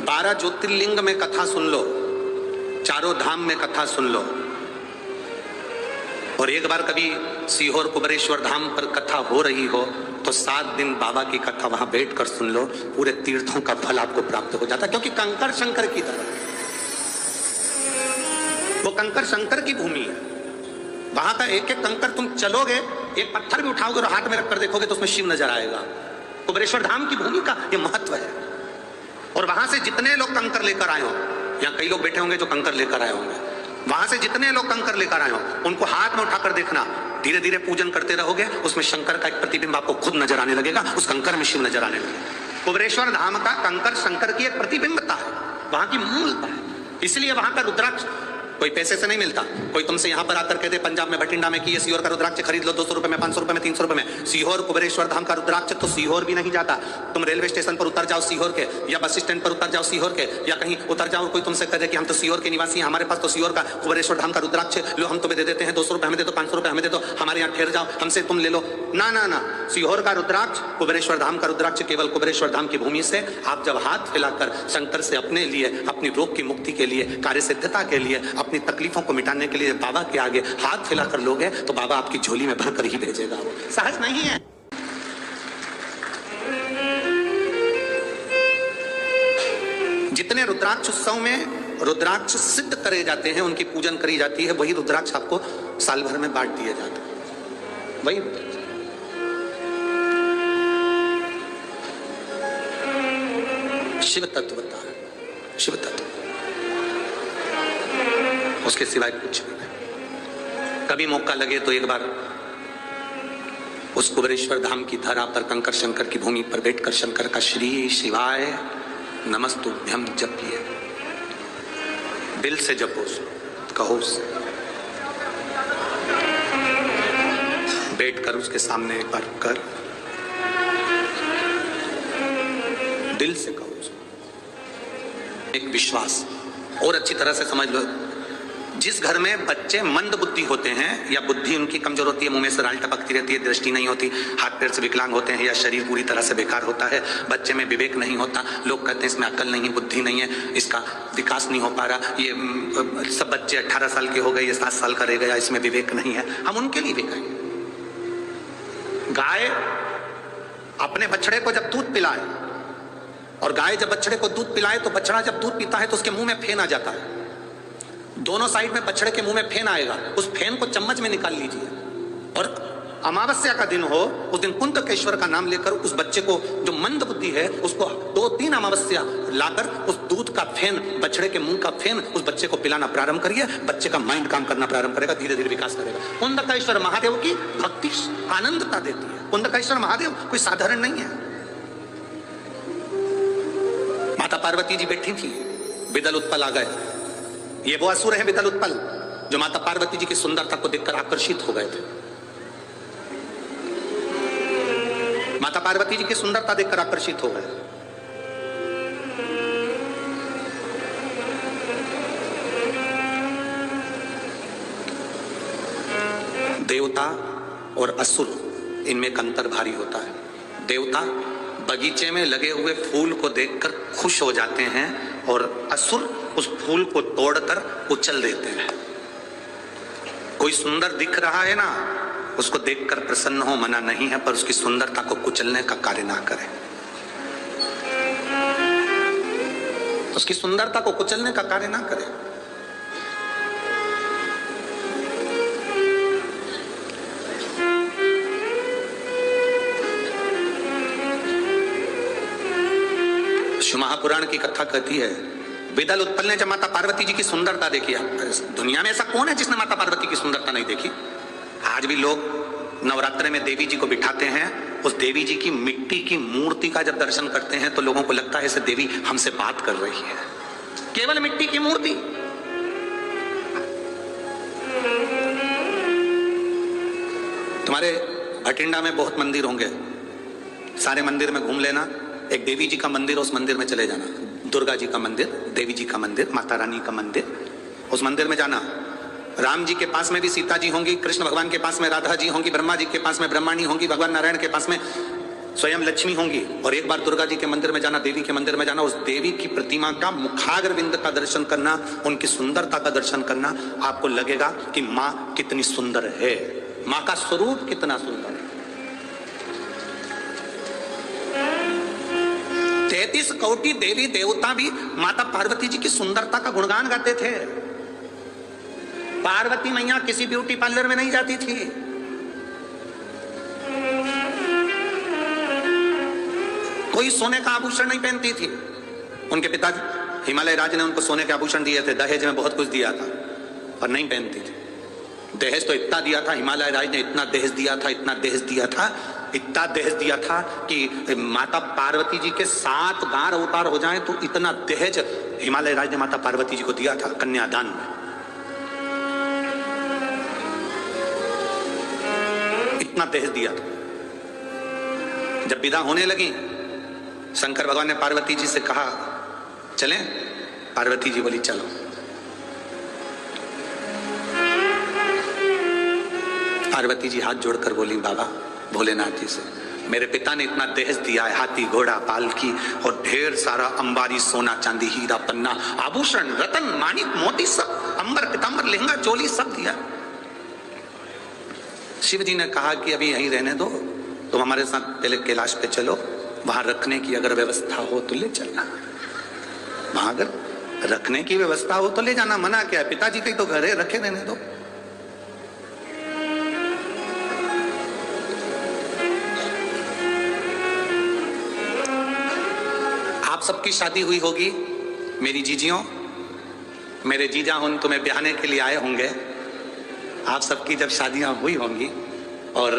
12 ज्योतिर्लिंग में कथा सुन लो, चारों धाम में कथा सुन लो, और एक बार कभी सीहोर कुबेरेश्वर धाम पर कथा हो रही हो तो 7 दिन बाबा की कथा वहां बैठकर सुन लो, पूरे तीर्थों का फल आपको प्राप्त हो जाता है। क्योंकि कंकर शंकर की तरह, वो कंकर शंकर की भूमि है। वहां का एक एक कंकर तुम चलोगे, एक पत्थर भी उठाओगे और हाथ में रखकर देखोगे तो उसमें शिव नजर आएगा। कुबेरेश्वर धाम की भूमि का ये महत्व है। और वहां से जितने लोग कंकर लेकर आए हो, यहाँ कई लोग बैठे होंगे जो कंकर लेकर आए होंगे, वहां से जितने लोग कंकर लेकर आए हो उनको हाथ में उठाकर देखना, धीरे धीरे पूजन करते रहोगे, उसमें शंकर का एक प्रतिबिंब आपको खुद नजर आने लगेगा, उस कंकर में शिव नजर आने लगेगा। कुबेरेश्वर धाम का कंकर शंकर की एक प्रतिबिंबता है, वहां की मूलता है। इसलिए वहां का रुद्राक्ष कोई पैसे से नहीं मिलता। कोई तुमसे यहां पर आकर कहते पंजाब में भटिंडा में कि ये सीहोर का रुद्राक्ष खरीद लो 200 रुपए में, 500 रुपए में, 300 रुपए में। सीहोर कुबेरेश्वर धाम का रुद्राक्ष तो सीहोर भी नहीं जाता। तुम रेलवे स्टेशन पर उतर जाओ सीहोर के, या बस स्टैंड पर उतर जाओ सीहोर के, या कहीं उतर जाओ, कोई तुमसे कहे कि हम तो सीहोर के निवासी हैं, हमारे पास तो सीहोर का कुबेरेश्वर धाम का रुद्राक्ष लो, हम तुम्हें दे देते हैं, 200 रुपए हमें दे दो, 500 रुपए हमें दे दो, हमारे यहाँ ठहर जाओ, हमसे तुम ले लो। ना ना ना, सीहोर का रुद्राक्ष, कुबेरेश्वर धाम का रुद्राक्ष केवल कुबेरेश्वर धाम की भूमि से आप जब हाथ फैलाकर शंकर से अपने लिए, अपनी रोग की मुक्ति के लिए, कार्य सिद्धता के लिए, अपनी तकलीफों को मिटाने के लिए बाबा के आगे हाथ फैलाकर लोगे तो बाबा आपकी झोली में भरकर ही भेजेगा। वो सहज नहीं है। जितने रुद्राक्ष उत्सव में रुद्राक्ष सिद्ध करे जाते हैं, उनकी पूजन करी जाती है, वही रुद्राक्ष आपको साल भर में बांट दिया जाता है। वही शिव तत्वता है, शिव तत्व, उसके सिवाय कुछ नहीं। कभी मौका लगे तो एक बार उस कुबेरेश्वर धाम की धरा पर कंकर शंकर की भूमि पर बैठकर शंकर का श्री शिवाय नमस्तुभ्यम जपिए, दिल से जपो, कहो, बैठकर उसके सामने एक बार कर दिल से कहो, एक विश्वास। और अच्छी तरह से समझ लो, जिस घर में बच्चे मंद बुद्धि होते हैं या बुद्धि उनकी कमजोर होती है, मुंह में से राल टपकती रहती है, दृष्टि नहीं होती, हाथ पैर से विकलांग होते हैं, या शरीर पूरी तरह से बेकार होता है, बच्चे में विवेक नहीं होता, लोग कहते हैं इसमें अकल नहीं, बुद्धि नहीं है, इसका विकास नहीं हो पा रहा, ये सब बच्चे 18 साल के हो गए, ये 7 साल का रह गया, इसमें विवेक नहीं है, हम उनके लिए भी कहें। गाय अपने बछड़े को जब दूध पिलाए, और गाय जब बछड़े को दूध पिलाए तो बछड़ा जब दूध पीता है तो उसके मुंह में फेन आ जाता है, दोनों साइड में बछड़े के मुंह में फेन आएगा, उस फेन को चम्मच में निकाल लीजिए, और अमावस्या का दिन हो, उस दिन कुंतकेश्वर का नाम लेकर उस बच्चे को, जो मंद बुद्धि है, उसको 2-3 अमावस्या लाकर उस दूध का फेन, बछड़े के मुंह का फेन उस बच्चे को पिलाना प्रारंभ करिए, बच्चे का माइंड काम करना प्रारंभ करेगा, धीरे धीरे विकास करेगा। कुंतकेश्वर महादेव की भक्ति आनंदता देती है। कुंतकेश्वर महादेव कोई साधारण नहीं है। माता पार्वती जी बैठी थी, विदल उत्पल आ गए। ये वो असुर हैं विदल उत्पल जो माता पार्वती जी की सुंदरता को देखकर आकर्षित हो गए थे। माता पार्वती जी की सुंदरता देखकर आकर्षित हो गए। देवता और असुर, इनमें एक अंतर भारी होता है। देवता बगीचे में लगे हुए फूल को देखकर खुश हो जाते हैं, और असुर उस फूल को तोड़कर उछल देते हैं। कोई सुंदर दिख रहा है ना, उसको देखकर प्रसन्न हो, मना नहीं है, पर उसकी सुंदरता को कुचलने का कार्य ना करें। उसकी सुंदरता को कुचलने का कार्य ना करें। शिव महापुराण की कथा कहती है, विदल उत्पल ने जब माता पार्वती जी की सुंदरता देखी, दुनिया में ऐसा कौन है जिसने माता पार्वती की सुंदरता नहीं देखी? आज भी लोग नवरात्रि में देवी जी को बिठाते हैं, उस देवी जी की मिट्टी की मूर्ति का जब दर्शन करते हैं तो लोगों को लगता है ऐसे देवी हमसे बात कर रही है। केवल मिट्टी की मूर्ति। तुम्हारे भटिंडा में बहुत मंदिर होंगे, सारे मंदिर में घूम लेना, एक देवी जी का मंदिर, उस मंदिर में चले जाना, दुर्गा जी का मंदिर, देवी जी का मंदिर, माता रानी का मंदिर, उस मंदिर में जाना। राम जी के पास में भी सीता जी होंगी, कृष्ण भगवान के पास में राधा जी होंगी, ब्रह्मा जी के पास में ब्रह्माणी होंगी, भगवान नारायण के पास में स्वयं लक्ष्मी होंगी। और एक बार दुर्गा जी के मंदिर में जाना, देवी के मंदिर में जाना, उस देवी की प्रतिमा का मुखाग्रविंद का दर्शन करना, उनकी सुंदरता का दर्शन करना, आपको लगेगा कि मां कितनी सुंदर है, मां का स्वरूप कितना सुंदर है। 33 कोटि देवी देवता भी माता पार्वती जी की सुंदरता का गुणगान गाते थे। पार्वती मैया किसी ब्यूटी पार्लर में नहीं जाती थी। कोई सोने का आभूषण नहीं पहनती थी। उनके पिता हिमालय राज ने उनको सोने के आभूषण दिए थे, दहेज में बहुत कुछ दिया था, पर नहीं पहनती थी। दहेज तो इतना दिया था, हिमालय राज ने इतना दहेज दिया था, इतना दहेज दिया था, इतना दहेज दिया था कि माता पार्वती जी के 7 बार अवतार हो जाएं तो इतना दहेज हिमालय राज ने माता पार्वती जी को दिया था कन्यादान में। इतना दहेज दिया था। जब विदा होने लगी, शंकर भगवान ने पार्वती जी से कहा चलें? पार्वती जी बोली चलो। पार्वती जी हाथ जोड़कर बोली बाबा भोलेनाथ जी से, मेरे पिता ने इतना दहेज दिया है, हाथी घोड़ा पालकी और ढेर सारा अंबारी सोना चांदी हीरा पन्ना आभूषण रतन माणिक मोती सब, अंबर पीतांबर लहंगा चोली सब दिया। शिव जी ने कहा कि अभी यहीं रहने दो, तुम हमारे साथ पहले कैलाश पे चलो, वहां रखने की अगर व्यवस्था हो तो ले चलना। वहां अगर रखने की व्यवस्था हो तो ले जाना, मना क्या है? पिताजी कहीं तो घर है, रखे रहने दो। आप सबकी शादी हुई होगी, मेरी जीजियों, मेरे जीजा उन तुम्हें ब्याहने के लिए आए होंगे। आप सबकी जब शादियां हुई होंगी और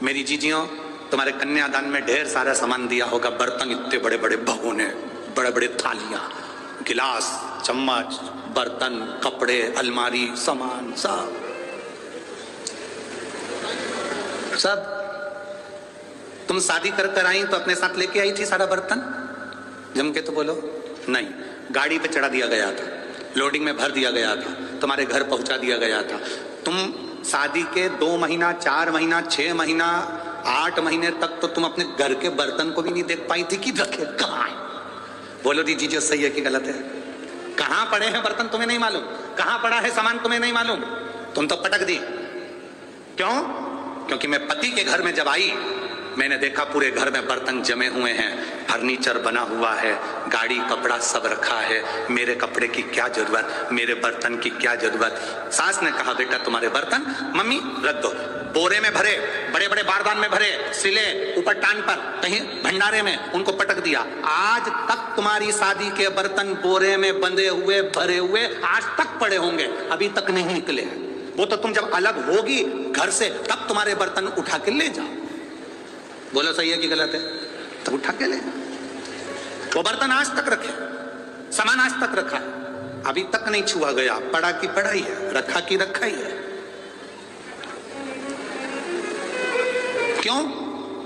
मेरी जीजियों तुम्हारे कन्यादान में ढेर सारा सामान दिया होगा, बर्तन इतने बड़े बड़े भगोने, बड़े बड़े थालियां, गिलास, चम्मच, बर्तन, कपड़े, अलमारी, सामान सब तुम शादी कर आई तो अपने साथ लेके आई थी सारा बर्तन? जम के तो बोलो नहीं। गाड़ी पे चढ़ा दिया गया था, लोडिंग में भर दिया गया था, तुम्हारे घर पहुंचा दिया गया था। तुम शादी के 2 महीना, 4 महीना, 6 महीना, 8 महीने तक तो तुम अपने घर के बर्तन को भी नहीं देख पाई थी कि रखे कहाँ है। बोलो दी जीजो सही है कि गलत है? कहाँ पड़े हैं बर्तन तुम्हें नहीं मालूम, कहाँ पड़ा है सामान तुम्हें नहीं मालूम, तुम तो पटक दी। क्यों? क्योंकि मैं पति के घर में जब आई, मैंने देखा पूरे घर में बर्तन जमे हुए हैं, फर्नीचर बना हुआ है, गाड़ी कपड़ा सब रखा है। मेरे कपड़े की क्या जरूरत, मेरे बर्तन की क्या जरूरत? सास ने कहा बेटा तुम्हारे बर्तन मम्मी रख दो, बोरे में भरे, बड़े बड़े बारदान में भरे, सिले ऊपर टांग पर कहीं भंडारे में, उनको पटक दिया। आज तक तुम्हारी शादी के बर्तन बोरे में बंधे हुए भरे हुए आज तक पड़े होंगे, अभी तक नहीं निकले। वो तो तुम जब अलग होगी घर से तब तुम्हारे बर्तन उठा के ले जाओ। बोलो सही है कि गलत है? तो उठा के ले। वो बर्तन आज तक रखे, सामान आज तक रखा, अभी तक नहीं छुआ गया, पड़ा की पड़ा ही है, रखा की रखा ही है। क्यों?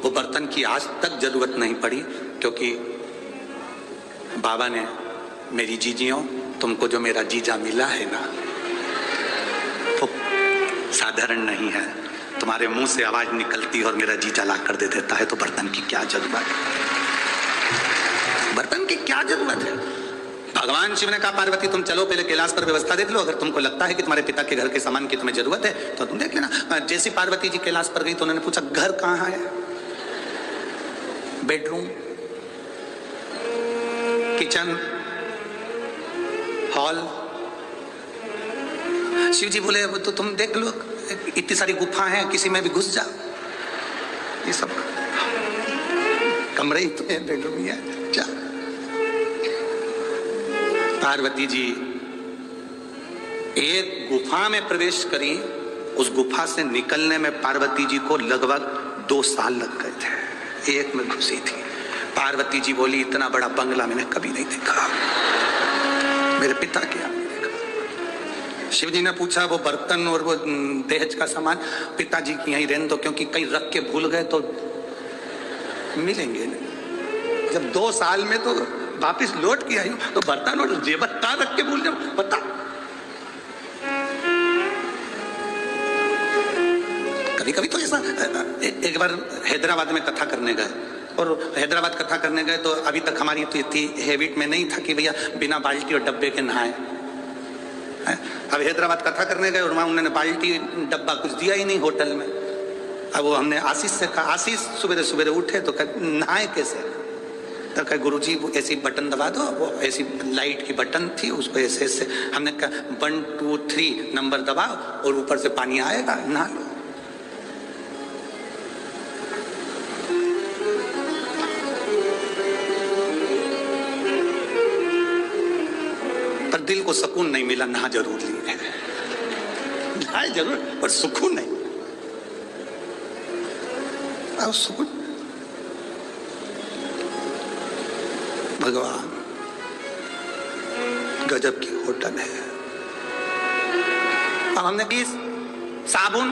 वो बर्तन की आज तक जरूरत नहीं पड़ी, क्योंकि बाबा ने, मेरी जीजियों, तुमको जो मेरा जीजा मिला है ना, वो साधारण नहीं है। तुम्हारे मुंह से आवाज निकलती और मेरा जीजा ला कर दे देता है, तो बर्तन की क्या जरूरत है? बर्तन की क्या जरूरत है? भगवान शिव ने कहा पार्वती तुम चलो पहले कैलाश पर व्यवस्था देख लो, अगर तुमको लगता है कि तुम्हारे पिता के घर के सामान की तुम्हें जरूरत है तो तुम देख लेना। जैसी पार्वती जी कैलाश पर गई तो उन्होंने पूछा घर कहाँ है? Bedroom, kitchen, hall. Shiv ji बोले तो तुम देख लो, इतनी सारी गुफा हैं, किसी में भी घुस जा, ये सब कमरे ही तो है, बेडरूम ही है, जा। पार्वती जी एक गुफा में प्रवेश करी, उस गुफा से निकलने में पार्वती जी को लगभग 2 साल लग गए थे, एक में घुसी थी। पार्वती जी बोली इतना बड़ा बंगला मैंने कभी नहीं देखा, मेरे पिता के। शिव जी ने पूछा वो बर्तन और वो दहेज का सामान पिताजी की यहीं रहने दो, क्योंकि कहीं रख के भूल गए तो मिलेंगे नहीं। जब 2 साल में तो वापिस लौट के आई तो बर्तन और जेवर कहाँ रख के भूल जाओ, बता। कभी कभी तो ऐसा एक बार हैदराबाद में कथा करने गए, और हैदराबाद कथा करने गए तो अभी तक हमारी तो इतनी हैबिट में नहीं था कि भैया बिना बाल्टी और डब्बे के नहाए। अब हैदराबाद कथा करने गए और वहाँ उन्होंने बाल्टी डब्बा कुछ दिया ही नहीं होटल में। अब वो हमने आशीष से कहा, आशीष सुबह सुबह उठे तो नहाए कैसे? तो कहा गुरुजी वो ऐसी बटन दबा दो, वो ऐसी लाइट की बटन थी, उसको ऐसे ऐसे हमने कहा 1 2 3 नंबर दबाओ और ऊपर से पानी आएगा, नहा लो। पर दिल को सुकून नहीं मिला, नहा जरूर लिए, नहाए जरूर पर सुकून नहीं। अब सुकून भगवान गजब की होटल है। अब हमने की साबुन,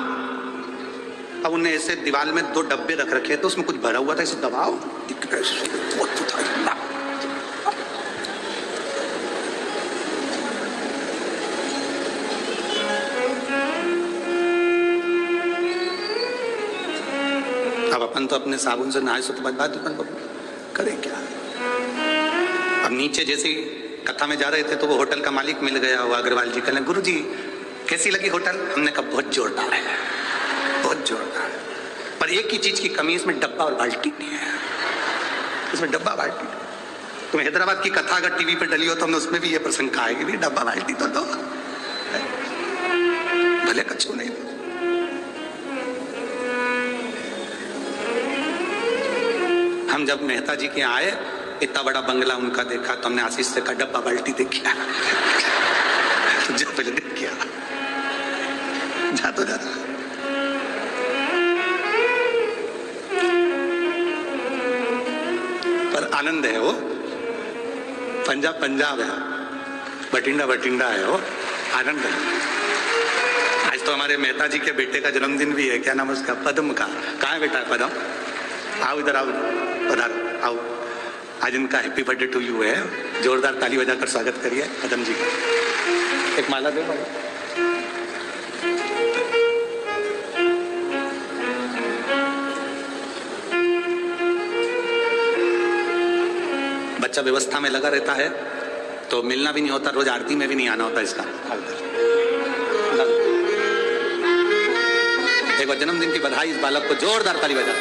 अब उन्हें ऐसे दीवार में 2 डब्बे रख रखे तो उसमें कुछ भरा हुआ था, इसे दबाओ, अब अपन तो अपने साबुन से नहाए सो तो बात करे क्या। अब नीचे जैसे कथा में जा रहे थे तो वो होटल का मालिक मिल गया, वो अग्रवाल जी कहने गुरुजी कैसी लगी होटल? हमने कहा बहुत जोरदार है, बहुत जोरदार, पर एक ही चीज की कमी, इसमें डब्बा और बाल्टी नहीं है, इसमें डब्बा बाल्टी। तुम हैदराबाद की कथा अगर टीवी पे डली हो तो हमने उसमें भी ये प्रसंग कहा है कि भाई डब्बा बाल्टी तो दो, भले कच्चू नहीं। हम जब मेहता जी के यहाँ आए, इतना बड़ा बंगला उनका देखा तो हमने आशीष से कहा डब्बा बाल्टी देखिए तो जा पहले देख के आ, जा तो जा। पर आनंद है वो, पंजाब पंजाब है, बठिंडा बठिंडा है वो, आनंद है। आज तो हमारे मेहता जी के बेटे का जन्मदिन भी है, क्या नाम है उसका? पद्म का। कहाँ है बेटा पद्म? आओ इधर आओ, पधारो आओ। आज इनका हैप्पी बर्थडे टू यू है, जोरदार ताली बजाकर स्वागत करिए पद्म जी का। एक माला दे भाई। बच्चा व्यवस्था में लगा रहता है तो मिलना भी नहीं होता, रोज आरती में भी नहीं आना होता इसका। एक बार जन्मदिन की बधाई इस बालक को, जोरदार ताली बजा।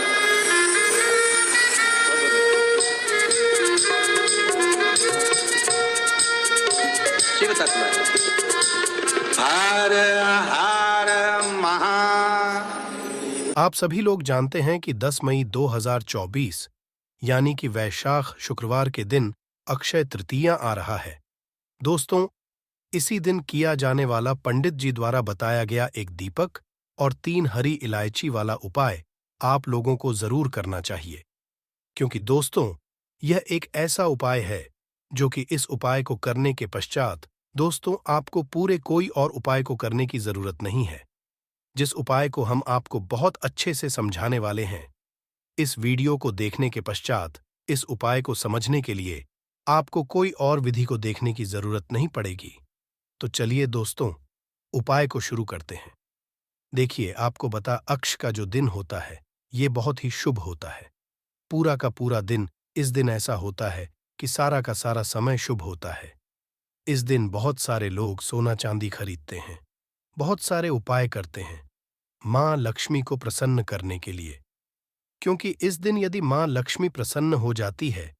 शिव तत्व हर हर महा। आप सभी लोग जानते हैं कि 10 मई 2024 यानी कि वैशाख शुक्रवार के दिन अक्षय तृतीया आ रहा है। दोस्तों, इसी दिन किया जाने वाला पंडित जी द्वारा बताया गया एक दीपक और 3 हरी इलायची वाला उपाय आप लोगों को जरूर करना चाहिए, क्योंकि दोस्तों यह एक ऐसा उपाय है जो कि इस उपाय को करने के पश्चात दोस्तों आपको पूरे कोई और उपाय को करने की जरूरत नहीं है। जिस उपाय को हम आपको बहुत अच्छे से समझाने वाले हैं, इस वीडियो को देखने के पश्चात इस उपाय को समझने के लिए आपको कोई और विधि को देखने की जरूरत नहीं पड़ेगी। तो चलिए दोस्तों, उपाय को शुरू करते हैं। देखिए, आपको बता अक्ष का जो दिन होता है ये बहुत ही शुभ होता है। पूरा का पूरा दिन इस दिन ऐसा होता है कि सारा का सारा समय शुभ होता है। इस दिन बहुत सारे लोग सोना चांदी खरीदते हैं, बहुत सारे उपाय करते हैं माँ लक्ष्मी को प्रसन्न करने के लिए, क्योंकि इस दिन यदि माँ लक्ष्मी प्रसन्न हो जाती है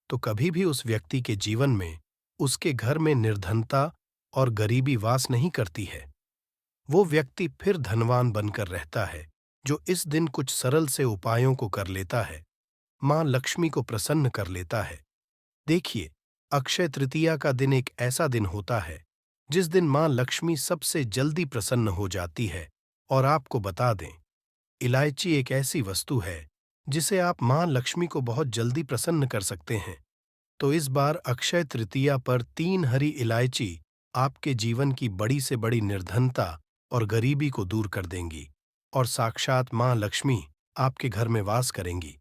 तो कभी भी उस व्यक्ति के जीवन में, उसके घर में निर्धनता और गरीबी वास नहीं करती है। वो व्यक्ति फिर धनवान बनकर रहता है जो इस दिन कुछ सरल से उपायों को कर लेता है, माँ लक्ष्मी को प्रसन्न कर लेता है। देखिए, अक्षय तृतीया का दिन एक ऐसा दिन होता है जिस दिन माँ लक्ष्मी सबसे जल्दी प्रसन्न हो जाती है। और आपको बता दें, इलायची एक ऐसी वस्तु है जिसे आप माँ लक्ष्मी को बहुत जल्दी प्रसन्न कर सकते हैं। तो इस बार अक्षय तृतीया पर 3 हरी इलायची आपके जीवन की बड़ी से बड़ी निर्धनता और गरीबी को दूर कर देंगी और साक्षात माँ लक्ष्मी आपके घर में वास करेंगी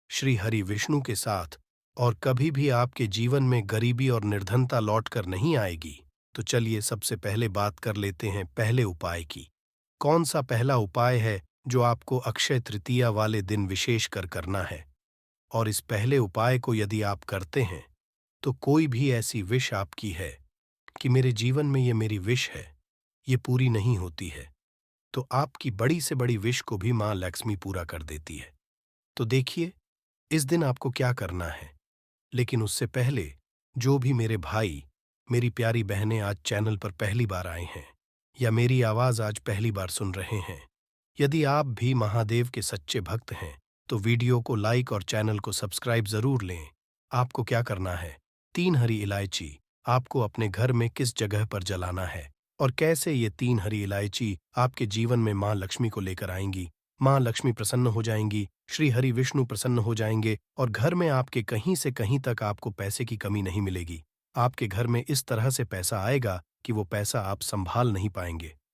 श्री हरि विष्णु के साथ, और कभी भी आपके जीवन में गरीबी और निर्धनता लौटकर नहीं आएगी। तो चलिए सबसे पहले बात कर लेते हैं पहले उपाय की। कौन सा पहला उपाय है जो आपको अक्षय तृतीया वाले दिन विशेष कर करना है। और इस पहले उपाय को यदि आप करते हैं तो कोई भी ऐसी विश आपकी है कि मेरे जीवन में ये मेरी विश है, ये पूरी नहीं होती है, तो आपकी बड़ी से बड़ी विश को भी मां लक्ष्मी पूरा कर देती है। तो देखिए, इस दिन आपको क्या करना है। लेकिन उससे पहले जो भी मेरे भाई, मेरी प्यारी बहनें आज चैनल पर पहली बार आए हैं या मेरी आवाज आज पहली बार सुन रहे हैं, यदि आप भी महादेव के सच्चे भक्त हैं तो वीडियो को लाइक और चैनल को सब्सक्राइब जरूर लें। आपको क्या करना है, 3 हरी इलायची आपको अपने घर में किस जगह पर जलाना है और कैसे ये 3 हरी इलायची आपके जीवन में मां लक्ष्मी को लेकर आएंगी। मां लक्ष्मी प्रसन्न हो जाएंगी, श्री हरि विष्णु प्रसन्न हो जाएंगे और घर में आपके कहीं से कहीं तक आपको पैसे की कमी नहीं मिलेगी। आपके घर में इस तरह से पैसा आएगा कि वो पैसा आप संभाल नहीं पाएंगे।